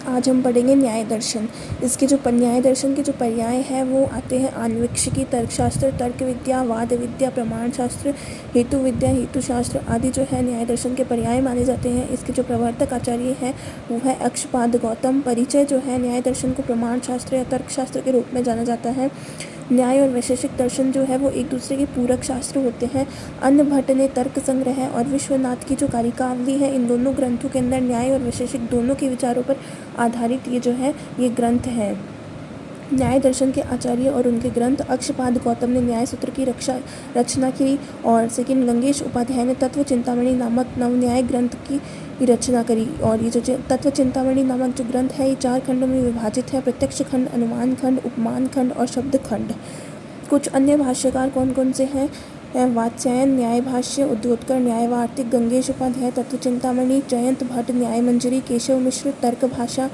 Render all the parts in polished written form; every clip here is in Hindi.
आज हम पढ़ेंगे न्याय दर्शन। इसके जो न्याय दर्शन के जो पर्याय हैं वो आते हैं आन्वीक्षिकी, तर्कशास्त्र, तर्क विद्या, वाद विद्या, प्रमाण शास्त्र, हेतु विद्या, हेतु शास्त्र आदि जो है न्याय दर्शन के पर्याय माने जाते हैं। इसके जो प्रवर्तक आचार्य हैं वो है अक्षपाद गौतम। परिचय जो है न्याय दर्शन को प्रमाण शास्त्र या तर्कशास्त्र के रूप में जाना जाता है। न्याय और वैशेषिक दर्शन जो है वो एक दूसरे के पूरक शास्त्र होते हैं। अन्य भट्ट ने तर्क संग्रह और विश्वनाथ की जो कारिकावली है, इन दोनों ग्रंथों के अंदर न्याय और वैशेषिक दोनों के विचारों पर आधारित ये जो है ये ग्रंथ है। न्याय दर्शन के आचार्य और उनके ग्रंथ अक्षपाद गौतम ने न्याय सूत्र की रचना की और सेकंड गंगेश उपाध्याय ने तत्व चिंतामणि नामक नवन्याय ग्रंथ की रचना करी। और ये जो तत्व चिंतामणि नामक जो ग्रंथ है ये 4 खंडों में विभाजित है, प्रत्यक्ष खंड, अनुमान खंड, उपमान खंड और शब्द खंड। कुछ अन्य भाष्यकार कौन कौन से हैं? वात्स्यायन न्याय भाष्य, उद्योतकर न्याय वार्तिक, गंगेश उपाध्याय तत्व चिंतामणि, जयंत भट्ट न्याय मंजरी, केशव मिश्र तर्क भाषा।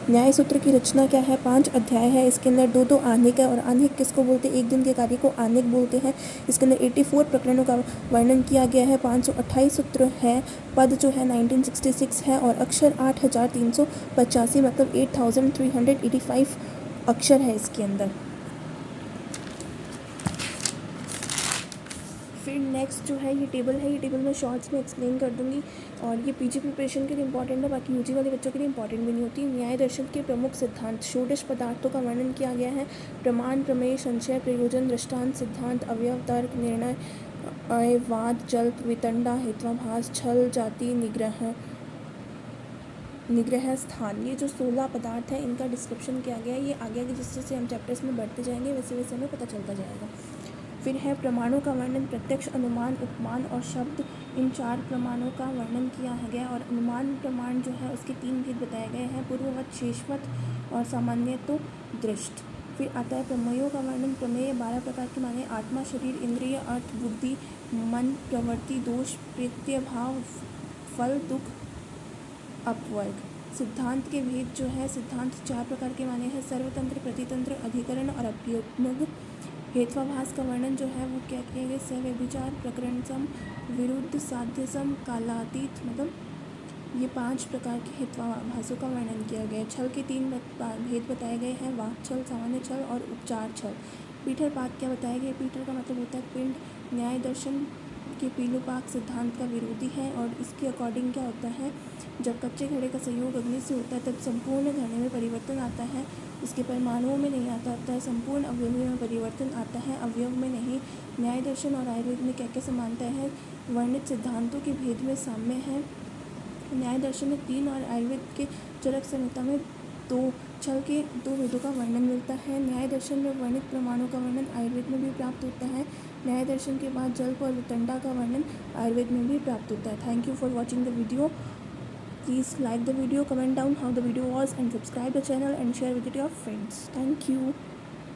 न्याय सूत्र की रचना क्या है? 5 अध्याय है। इसके अंदर 2 आनेक है और आनेक किसको बोलते हैं? एक दिन के कार्य को आनेक बोलते हैं। इसके अंदर 84 प्रकरणों का वर्णन किया गया है। 528 सूत्र है। पद जो है 1966 है और अक्षर 8385 मतलब 8385 अक्षर है इसके अंदर। फिर नेक्स्ट जो है ये टेबल है, ये टेबल मैं शॉर्ट्स में एक्सप्लेन कर दूंगी और ये पीजी प्रिपरेशन के लिए इंपॉर्टेंट है, बाकी यूजी वाले बच्चों के लिए इंपॉर्टेंट भी नहीं होती। न्याय दर्शन के प्रमुख सिद्धांत, षोडश पदार्थों का वर्णन किया गया है। प्रमाण, प्रमेय, संशय, प्रयोजन, दृष्टांत, सिद्धांत, अवयव, तर्क, निर्णय, वाद, जल्प, वितंडा, हेत्वाभास, छल, जाति, निग्रह, स्थान, ये जो 16 पदार्थ हैं इनका डिस्क्रिप्शन किया गया है। ये आगे आगे जिस जैसे हम चैप्टर्स में बढ़ते जाएंगे वैसे वैसे हमें पता चलता जाएगा। फिर है प्रमाणों का वर्णन, प्रत्यक्ष, अनुमान, उपमान और शब्द। इन 4 प्रमाणों का वर्णन किया गया और अनुमान प्रमाण जो है उसके 3 भेद बताए गए हैं, पूर्ववत, शेषवत और सामान्य तो दृष्ट। फिर आता है प्रमेयों का वर्णन। प्रमेय 12 प्रकार के माने, आत्मा, शरीर, इंद्रिय, अर्थ, बुद्धि, मन, प्रवृत्ति, दोष, प्रत्यय भाव, फल, दुख, अपवर्ग। सिद्धांत के भेद जो है, सिद्धांत 4 प्रकार के माने हैं, सर्वतंत्र, प्रतितंत्र, अधिकरण और अभ्युपग। हेत्वाभास का वर्णन जो है वो क्या किया गया? सव्यभिचार, प्रकरणसम, विरुद्ध, साध्यसम, कालातीत, मतलब ये 5 प्रकार के हेत्वाभासों का वर्णन किया गया है। छल के 3 भेद बताए गए हैं, वाक छल, सामान्य छल और उपचार छल। पीठरपात क्या बताया गया? पीठर का मतलब होता है पिंड। न्याय दर्शन के पीलूपाक सिद्धांत का विरोधी है और इसके अकॉर्डिंग क्या होता है? जब कच्चे घड़े का संयोग अग्नि से होता है तब संपूर्ण घड़े में परिवर्तन आता है, इसके परमाणुओं में नहीं आता होता है। संपूर्ण अवयव में परिवर्तन आता है, अवयव में नहीं। न्याय दर्शन और आयुर्वेद में क्या क्या समानता है? वर्णित सिद्धांतों के भेद में साम्य है। न्याय दर्शन में 3 और आयुर्वेद के चरक संहिता में 2 छल के 2 भेदों का वर्णन मिलता है। न्याय दर्शन में वर्णित प्रमाणों का वर्णन आयुर्वेद में भी प्राप्त होता है। न्याय दर्शन के बाद जल्प और वितंडा का वर्णन आयुर्वेद में भी प्राप्त होता है। Thank you for watching the video. Please like the video, comment down how the video was and subscribe the channel and share with it your friends. Thank you.